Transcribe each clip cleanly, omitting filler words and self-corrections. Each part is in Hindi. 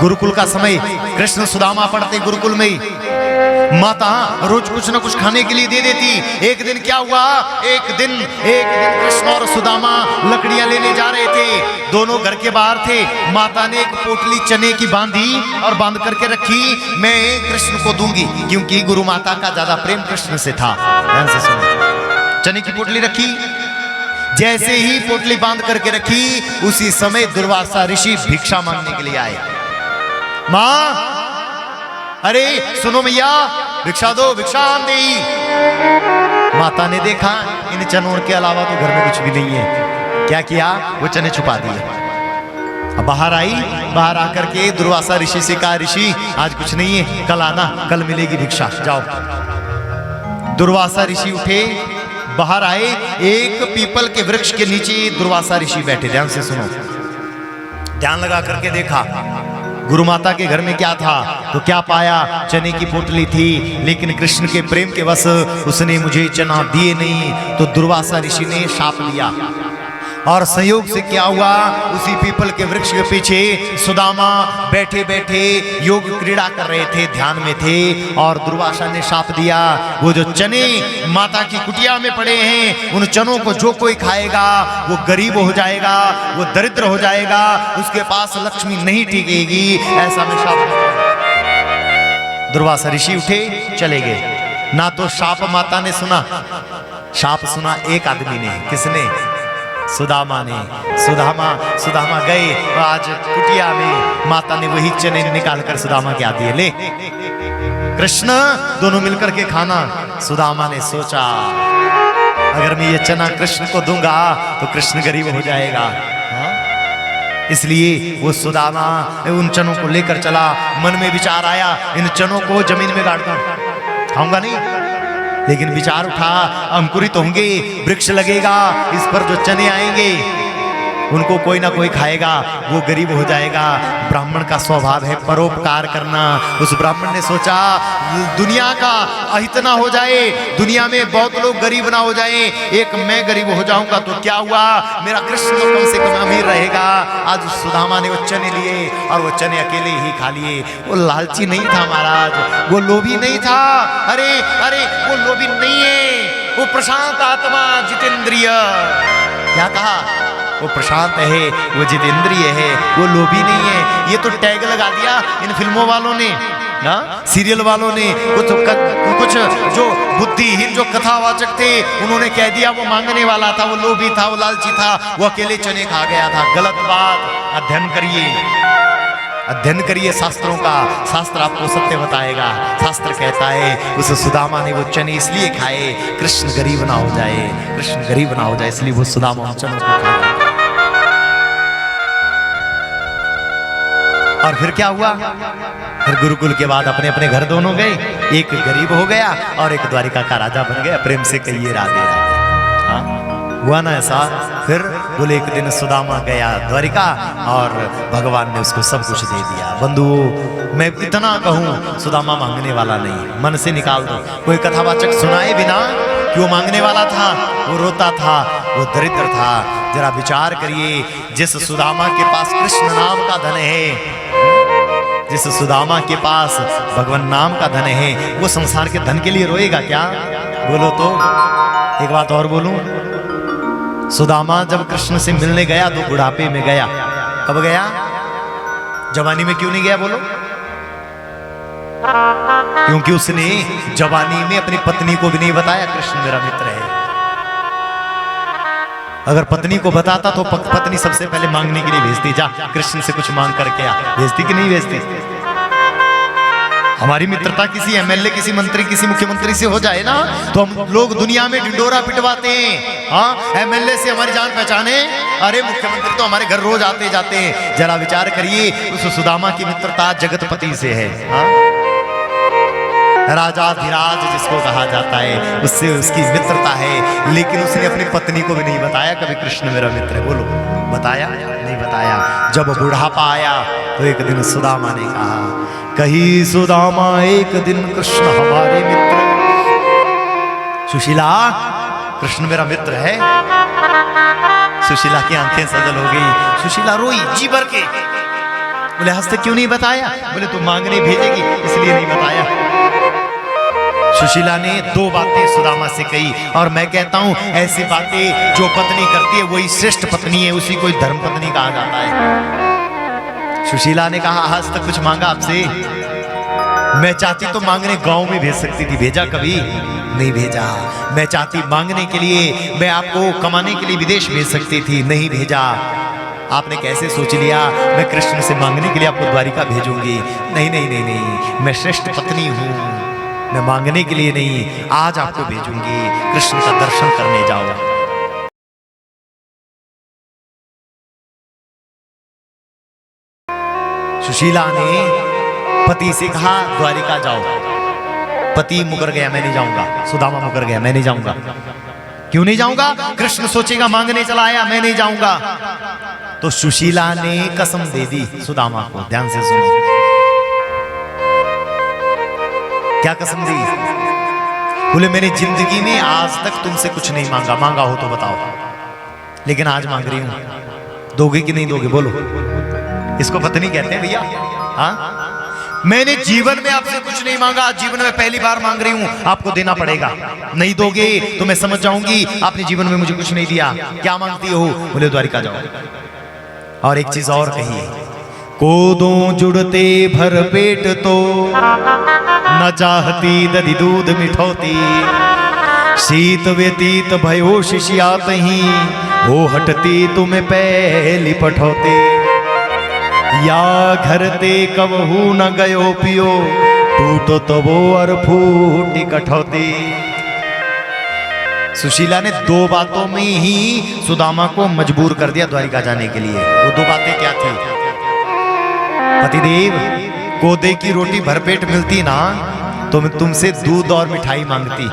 गुरुकुल का समय, कृष्ण सुदामा पढ़ते गुरुकुल में ही। माता रोज कुछ न कुछ खाने के लिए दे देती। एक दिन क्या हुआ, एक दिन कृष्ण और सुदामा लकड़ियां लेने जा रहे थे। दोनों घर के बाहर थे। माता ने एक पोटली चने की बांधी और बांध करके रखी, मैं कृष्ण को दूंगी, क्योंकि गुरु माता का ज्यादा प्रेम कृष्ण से था। ध्यान से सुनो। चने की पोटली रखी, जैसे ही पोटली बांध करके रखी, उसी समय दुर्वासा ऋषि भिक्षा मांगने के लिए आए। मां, अरे सुनो मैया, भिक्षा दो, भिक्षा दे। माता ने देखा इन चनों के अलावा तो घर में कुछ भी नहीं है। क्या किया, वो चने छुपा दिए। अब बाहर आई, बाहर आकर के दुर्वासा ऋषि से कहा, ऋषि आज कुछ नहीं है, कल आना, कल मिलेगी भिक्षा, जाओ। दुर्वासा ऋषि उठे, बाहर आए। एक पीपल के वृक्ष के नीचे दुर्वासा ऋषि बैठे। ध्यान से सुनो, ध्यान लगा करके देखा गुरु माता के घर में क्या था। तो क्या पाया, चने की पोटली थी, लेकिन कृष्ण के प्रेम के वश उसने मुझे चना दिए नहीं। तो दुर्वासा ऋषि ने शाप लिया। और संयोग से क्या हुआ, उसी पीपल के वृक्ष के पीछे सुदामा बैठे बैठे योग क्रीड़ा कर रहे थे, ध्यान में थे। और दुर्वासा ने शाप दिया, वो जो चने माता की कुटिया में पड़े हैं, उन चनों को जो कोई खाएगा वो गरीब हो जाएगा, वो दरिद्र हो जाएगा, उसके पास लक्ष्मी नहीं टिकेगी, ऐसा मैं शाप दिया। दुर्वासा ऋषि उठे, चले गए। ना तो शाप माता ने सुना, शाप सुना एक आदमी ने। किसने? सुदामा ने। सुदामा गए, आज कुटिया में माता ने वही चने निकाल कर सुदामा के हाथ दिए, ले कृष्ण दोनों मिलकर के खाना। सुदामा ने सोचा, अगर मैं ये चना कृष्ण को दूंगा तो कृष्ण गरीब हो जाएगा। इसलिए वो सुदामा उन चनों को लेकर चला। मन में विचार आया, इन चनों को जमीन में गाड़ दूं, खाऊंगा नहीं। लेकिन विचार उठा, अंकुरित होंगे, वृक्ष लगेगा, इस पर जो चने आएंगे उनको कोई ना कोई खाएगा, वो गरीब हो जाएगा। ब्राह्मण का स्वभाव है परोपकार करना। उस ब्राह्मण ने सोचा, दुनिया का अहित ना हो जाए, दुनिया में बहुत लोग गरीब ना हो जाए, एक मैं गरीब हो जाऊंगा तो क्या हुआ, मेरा कृष्ण तो कम से कम अमीर रहेगा। आज सुदामा ने वो चने लिए और वो चने अकेले ही खा लिए। वो लालची नहीं था महाराज, वो लोभी नहीं था। अरे वो लोभी नहीं है, वो प्रशांत आत्मा जितेंद्रिय। क्या कहा? वो प्रशांत है, वो जितेंद्रिय है, वो लोभी नहीं है। ये तो टैग लगा दिया इन फिल्मों वालों ने, ना सीरियल वालों ने, कुछ जो बुद्धिहीन जो कथावाचक थे, उन्होंने कह दिया वो मांगने वाला था, वो लोभी था, वो लालची था, वो अकेले चने खा गया था। गलत बात। अध्ययन करिए, अध्ययन करिए शास्त्रों का, शास्त्र आपको सत्य बताएगा। शास्त्र कहता है उस सुदामा ने वो चने इसलिए खाए, कृष्ण गरीब ना हो जाए, कृष्ण गरीब ना हो जाए, इसलिए वो सुदामा उन चनों को खाया। और फिर क्या हुआ, फिर गुरुकुल के बाद अपने अपने घर दोनों गए। एक गरीब हो गया और एक द्वारिका का राजा बन गया। प्रेम से कहिए राधे राधे। हाँ, हुआ ना ऐसा। फिर बोले एक दिन सुदामा गया द्वारिका और भगवान ने उसको सब कुछ दे दिया। बंधुओं, मैं इतना कहूं, सुदामा मांगने वाला नहीं, मन से निकाल दो। कोई कथावाचक सुनाए बिना कि वो मांगने वाला था, वो रोता था, वो दरिद्र था। जरा विचार करिए, जिस सुदामा के पास कृष्ण नाम का धन है, जिस सुदामा के पास भगवान नाम का धन है, वो संसार के धन के लिए रोएगा क्या? बोलो तो। एक बात और बोलूं, सुदामा जब कृष्ण से मिलने गया तो बुढ़ापे में गया। कब गया? जवानी में क्यों नहीं गया बोलो? क्योंकि उसने जवानी में अपनी पत्नी को भी नहीं बताया कृष्ण मेरा मित्र है। अगर पत्नी को बताता तो पत्नी सबसे पहले मांगने के लिए भेजती, जा कृष्ण से कुछ मांग करके आ। भेजती कि नहीं भेजती? हमारी मित्रता किसी एमएलए, किसी मंत्री, किसी मुख्यमंत्री से हो जाए ना तो हम लोग दुनिया में ढिंडोरा पिटवाते हैं। हाँ, एमएलए से हमारी जान पहचान है, अरे मुख्यमंत्री तो हमारे घर रोज आते जाते हैं। जरा विचार करिए, उस सुदामा की मित्रता जगतपति से है। हाँ? राजाधिराज जिसको कहा जाता है, उससे उसकी मित्रता है। लेकिन उसने अपनी पत्नी को भी नहीं बताया कभी कृष्ण मेरा मित्र है। बोलो, बताया? नहीं बताया। जब बुढ़ापा आया तो एक दिन सुदामा ने कहा, कही सुदामा एक दिन कृष्ण हमारे मित्र। सुशीला, कृष्ण मेरा मित्र है। सुशीला की आंखें सजल हो गई। सुशीला रोई जी भर के। बोले हस्त क्यों नहीं बताया? बोले तू मांगने भेजेगी इसलिए नहीं बताया। सुशीला ने दो बातें सुदामा से कही, और मैं कहता हूं ऐसी बातें जो पत्नी करती है वही श्रेष्ठ पत्नी है, उसी को धर्म पत्नी कहा जाता है। सुशीला ने कहा आज तक कुछ मांगा आपसे? मैं चाहती तो मांगने गांव में भेज सकती थी, भेजा कभी नहीं भेजा। मैं चाहती मांगने के लिए, मैं आपको कमाने के लिए विदेश भेज सकती थी, नहीं भेजा। आपने कैसे सोच लिया मैं कृष्ण से मांगने के लिए आपको द्वारिका भेजूंगी? नहीं नहीं नहीं नहीं, मैं श्रेष्ठ पत्नी हूं, मैं मांगने के लिए नहीं, आज आपको भेजूंगी, कृष्ण का दर्शन करने जाओ। सुशीला ने पति से कहा द्वारिका जाओ। पति मुकर गया, मैं नहीं जाऊंगा। सुदामा मुकर गया, मैं नहीं जाऊंगा। क्यों नहीं जाऊंगा? कृष्ण सोचेगा मांगने चला आया, मैं नहीं जाऊंगा। तो सुशीला ने कसम दे दी सुदामा को। ध्यान से सुनो, क्या कसम दी? बोले मैंने जिंदगी में आज तक तुमसे कुछ नहीं मांगा, मांगा हो तो बताओ, लेकिन आज मांग रही हूं। दोगे कि नहीं दोगे? बोलो। इसको पत्नी कहते हैं भैया। हाँ, मैंने जीवन में आपसे कुछ नहीं मांगा, जीवन में पहली बार मांग रही हूं, आपको देना पड़ेगा। नहीं दोगे तो मैं समझ जाऊंगी आपने जीवन में मुझे कुछ नहीं दिया। क्या मांगती हो? बोले द्वारिका जाओ। और एक चीज और कही, कोदों जुड़ते भर पेट तो न चाहती दधी दूध मिठौती, शीत व्यतीत भयो शिष्यात ही, वो हटती तुम्हें पहली पठौती। या घर ते कबहू न गयो पियो, टूटो तो वो और फूटी कठौती। सुशीला ने दो बातों में ही सुदामा को मजबूर कर दिया द्वारिका जाने के लिए। वो दो बातें क्या थी? पतिदेव, कोदे की रोटी भरपेट मिलती ना तो मैं तुमसे दूध और मिठाई मांगती,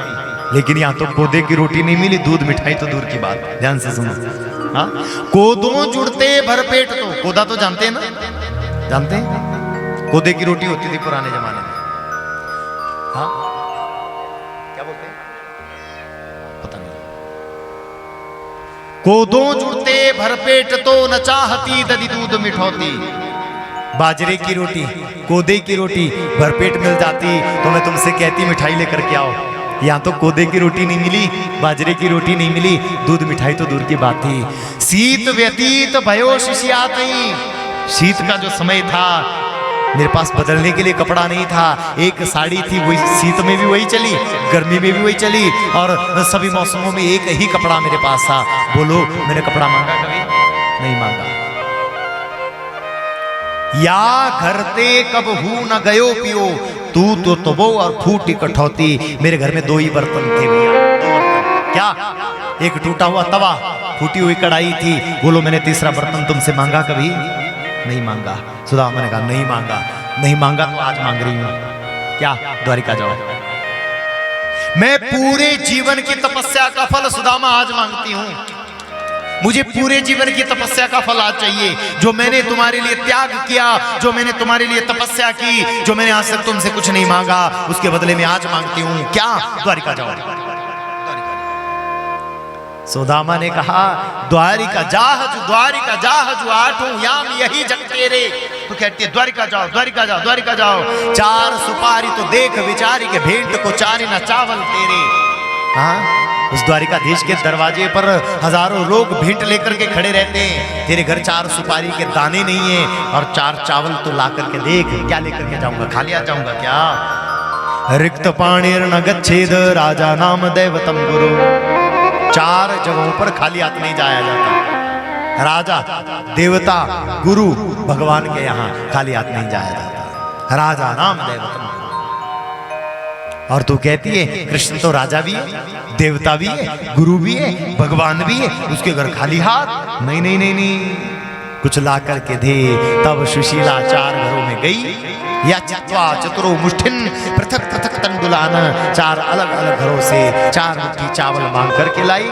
लेकिन यहाँ तो कोदे की रोटी नहीं मिली, दूध मिठाई तो दूर की बात। ध्यान से सुनो। हाँ, कोदों जुड़ते भरपेट तो, कोदा तो जानते हैं ना? जानते हैं? कोदे की रोटी होती थी पुराने जमाने में। हाँ, क्या बोलते हैं? पता नहीं। कोदों जुड़ते भरपेट तो न चाहती दधी दूध मिठौती। बाजरे की रोटी, कोदे की रोटी भरपेट मिल जाती तो मैं तुमसे कहती मिठाई लेकर के आओ। यहाँ तो कोदे की रोटी नहीं मिली, बाजरे की रोटी नहीं मिली, दूध मिठाई तो दूर की बात थी। शीत व्यतीत भयो शिष्यात ही, शीत का जो समय था, मेरे पास बदलने के लिए कपड़ा नहीं था। एक साड़ी थी, वही शीत में भी वही चली, गर्मी में भी वही चली, और सभी मौसमों में एक ही कपड़ा मेरे पास था। बोलो मैंने कपड़ा मांगा कभी? नहीं मांगा। या घर ते कबहू न गयो पियो, तू तो तबो और फूटी कठौती। मेरे घर में दो ही बर्तन थे भैया, दो बर्तन। क्या? एक टूटा हुआ तवा, फूटी हुई कढ़ाई थी। बोलो मैंने तीसरा बर्तन तुमसे मांगा कभी? नहीं मांगा। सुदामा ने कहा नहीं मांगा। नहीं मांगा तो आज मांग रही हूं। क्या? द्वारिका जाओ। मैं पूरे जीवन की तपस्या का फल सुदामा आज मांगती हूं। मुझे पूरे जीवन की तपस्या का फल आज चाहिए। जो मैंने तुम्हारे लिए त्याग किया, जो मैंने तुम्हारे लिए तपस्या की, जो मैंने आज तक तुमसे कुछ नहीं मांगा, उसके बदले में आज मांगती हूं। क्या? द्वारिका जाओ। सुदामा ने कहा द्वारिका जाहज आठों याम यही जग तेरे। तो कहती है द्वारिका जाओ, द्वारिका जाओ, द्वारिका जाओ। चार सुपारी तो देख विचारी के, भेंट को चारे न चावल तेरे। हाँ, उस द्वारिकाधीश के दरवाजे पर हजारों लोग भेंट लेकर के खड़े रहते हैं। तेरे घर चार सुपारी के दाने नहीं है, और चार चावल तो ला करके देख। क्या लेकर के जाऊंगा? खाली आ जाऊंगा क्या? रिक्त पाणिर न गच्छेद राजा नाम दैवतम गुरु। चार जगहों पर खाली हाथ नहीं जाया जाता। राजा, देवता, गुरु, भगवान के यहाँ खाली हाथ नहीं जाया जाता। राजा नाम दैवतम। और तू कहती है कृष्ण तो राजा भी है, देवता भी है, गुरु भी है, भगवान भी है, उसके घर खाली हाथ? नहीं नहीं नहीं नहीं, कुछ ला करके दे। तब सुशीला चार घरों में गई। या चित्वा चतुरो मुष्ठिन पृथक पृथक तंडुलान, चार अलग अलग घरों से चार मुट्ठी चावल मांग करके लाई,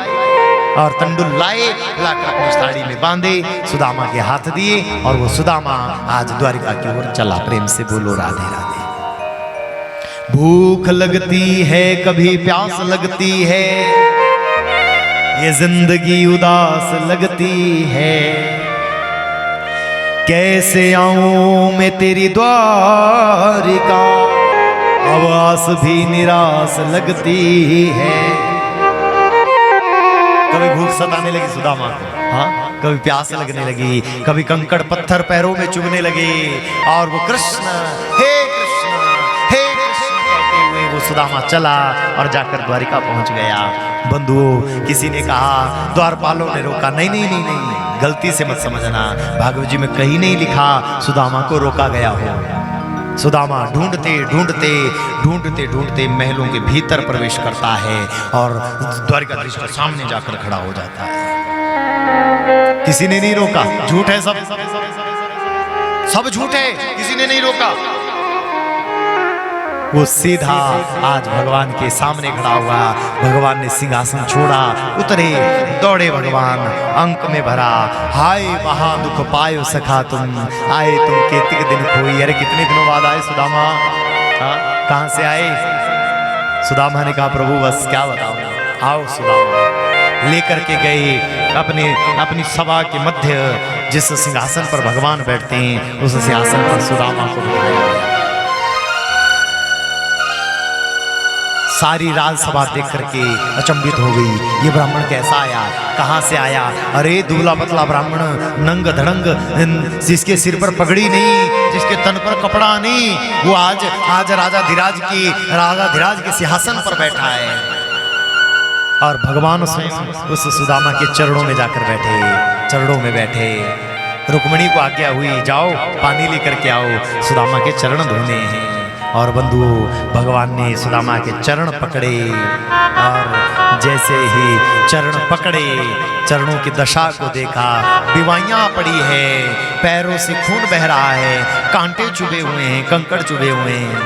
और तंडुल लाए, लाकर अपनी साड़ी में बांधे, सुदामा के हाथ दिए, और वो सुदामा आज द्वारिका की ओर चला। प्रेम से बोलो राधे राधे। भूख लगती है, कभी प्यास लगती है, ये जिंदगी उदास लगती है। कैसे आऊं मैं तेरी द्वारिका, अब आस भी निराश लगती है। कभी भूख सताने लगी सुदामा को, हाँ, कभी प्यास लगने लगी, कभी कंकड़ पत्थर पैरों में चुभने लगे, और वो कृष्ण हे कृष्ण हे कृष्ण कहते हुए वो सुदामा चला और जाकर द्वारिका पहुंच गया। बंधुओं, किसी ने कहा, द्वारपालों ने रोका, नहीं नहीं नहीं नहीं, गलती से मत समझना, भागवत जी में कहीं नहीं लिखा सुदामा को रोका गया हो। सुदामा ढूंढते ढूंढते ढूंढते ढूंढते महलों के भीतर प्रवेश करता है और द्वारिकाधीश के सामने जाकर खड़ा हो जाता है। किसी ने नहीं रोका, झूठ है, सब झूठ है, किसी ने नहीं रोका। वो सीधा आज भगवान के सामने खड़ा हुआ। भगवान ने सिंहासन छोड़ा, उतरे, दौड़े भगवान, अंक में भरा, हाय महा दुख पायो सखा तुम, आए तुम केतिक दिन खोई। अरे कितने दिनों बाद आए सुदामा, कहां से आए? सुदामा ने कहा, प्रभु बस क्या बताऊं, आओ सुदामा। लेकर के गए अपनी सभा के मध्य जिस सिंहासन पर भगवान बैठते हैं, उस सिंहासन पर सुदामा को बिठाया गया। सारी राजसभा देख करके अचंभित हो गई, ये ब्राह्मण कैसा आया, कहां से आया? अरे दूल्हा पतला ब्राह्मण, नंग धड़ंग, जिसके सिर पर पगड़ी नहीं, जिसके तन पर कपड़ा नहीं, वो आज राजा धीराज के सिंहासन पर बैठा है। और भगवान स्वयं उस सुदामा के चरणों में जाकर बैठे, चरणों में बैठे। रुक्मिणी को आज्ञा हुई, जाओ पानी लेकर के आओ, सुदामा के चरण धोने हैं। और बंधुओं, भगवान ने सुदामा के चरण पकड़े, और जैसे ही चरण पकड़े, चरणों की दशा को देखा, बीमारियां पड़ी है, पैरों से खून बह रहा है, कांटे चुभे हुए हैं, कंकड़ चुभे हुए हैं।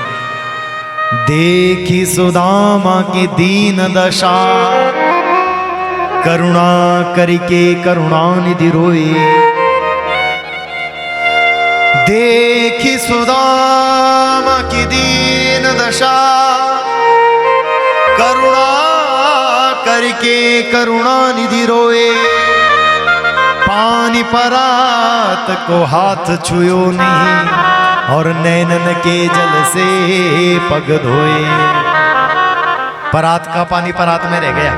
देखी सुदामा की दीन दशा, करुणा करके करुणानिधि रोए। देखी सुदामा की दीन दशा, करुणा करके करुणानिधि रोए। पानी परात को हाथ छुयो नहीं, और नैनन के जल से पग धोए। परात का पानी परात में रह गया,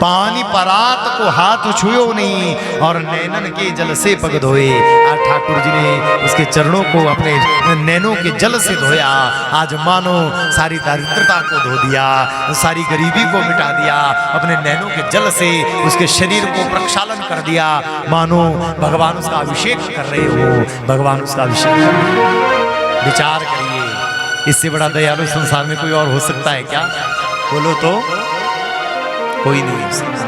पानी परात को हाथ छुयो नहीं, और नैनन के जल से पग धोए। आज ठाकुर जी ने उसके चरणों को अपने नैनों के जल से धोया। आज मानो सारी दारिद्रता को धो दिया, सारी गरीबी को मिटा दिया, अपने नैनों के जल से उसके शरीर को प्रक्षालन कर दिया, मानो भगवान उसका अभिषेक कर रहे हो, भगवान उसका अभिषेक कर रहे हो। विचार करिए, इससे बड़ा दयालु संसार में कोई और हो सकता है क्या? बोलो तो, कोई नहीं हो सकता।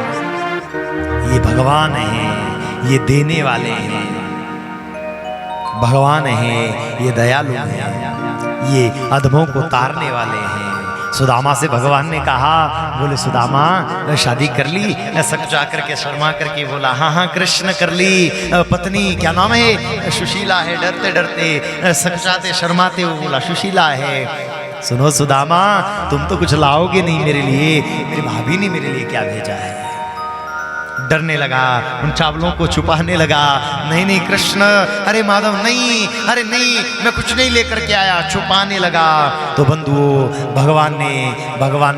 ये भगवान है, ये देने वाले हैं, भगवान है, ये दयालु हैं, ये अधमों को तारने वाले हैं। सुदामा से भगवान ने कहा, बोले सुदामा शादी कर ली? सकुचा करके शर्मा करके बोला, हाँ हाँ कृष्ण कर ली। पत्नी क्या नाम है? सुशीला है। डरते डरते सकुचाते शर्माते वो बोला सुशीला है। सुनो सुदामा, तुम तो कुछ लाओगे नहीं मेरे लिए, मेरी भाभी ने मेरे लिए क्या भेजा है। डरने लगा, उन चावलों को छुपाने लगा, नहीं नहीं कृष्ण, अरे माधव नहीं, अरे नहीं, मैं कुछ नहीं लेकर के आया, छुपाने लगा। तो बंधुओं, भगवान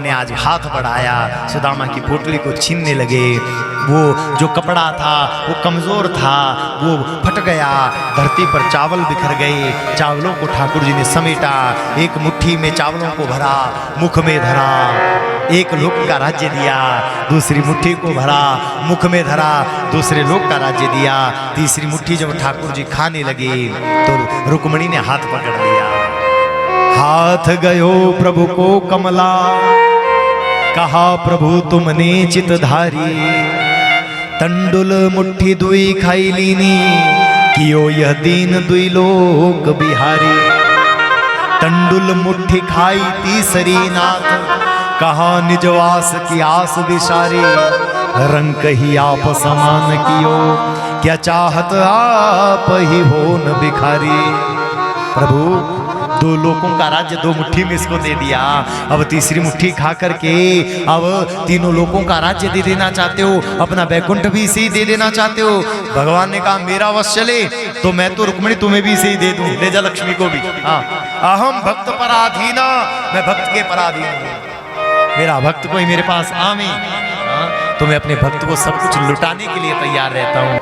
ने आज हाथ बढ़ाया, सुदामा की पोटली को छीनने लगे। वो जो कपड़ा था वो कमजोर था, वो फट गया, धरती पर चावल बिखर गए। चावलों को ठाकुर जी ने समेटा, एक मुट्ठी में चावलों को भरा, मुख में धरा, एक लोक का राज्य दिया, दूसरी मुट्ठी को भरा, मुख में धरा, दूसरे लोक का राज्य दिया। तीसरी मुट्ठी जब ठाकुर जी खाने लगे तो रुक्मिणी ने हाथ पकड़ लिया। हाथ गयो प्रभु को कमला, कहा प्रभु तुमने चितधारी। तंडुल मुट्ठी दुई खाई लीनी, कियो यह दीन दुई लोक बिहारी। तंडुल मुट्ठी खाई तीसरी नाथ, कहा निजवास की आस बिसारी। रंग ही आप समान कियो, क्या चाहत आप ही हो न भिखारी। प्रभु दो लोगों का राज्य दो मुट्ठी में इसको दे दिया, अब तीसरी मुट्ठी खा करके अब तीनों लोगों का राज्य दे देना चाहते हो, अपना बैकुंठ भी इसी दे देना चाहते हो। भगवान ने कहा मेरा वश चले तो मैं तो रुक्मिणी तुम्हें भी इसे ही दे दूं, ले जा लक्ष्मी को भी। हाँ, अहम भक्त पराधीना, मैं भक्त के पराधीन हूं, मेरा भक्त कोई मेरे पास आवे, हाँ, तो मैं अपने भक्त को सब कुछ लुटाने के लिए तैयार रहता हूं।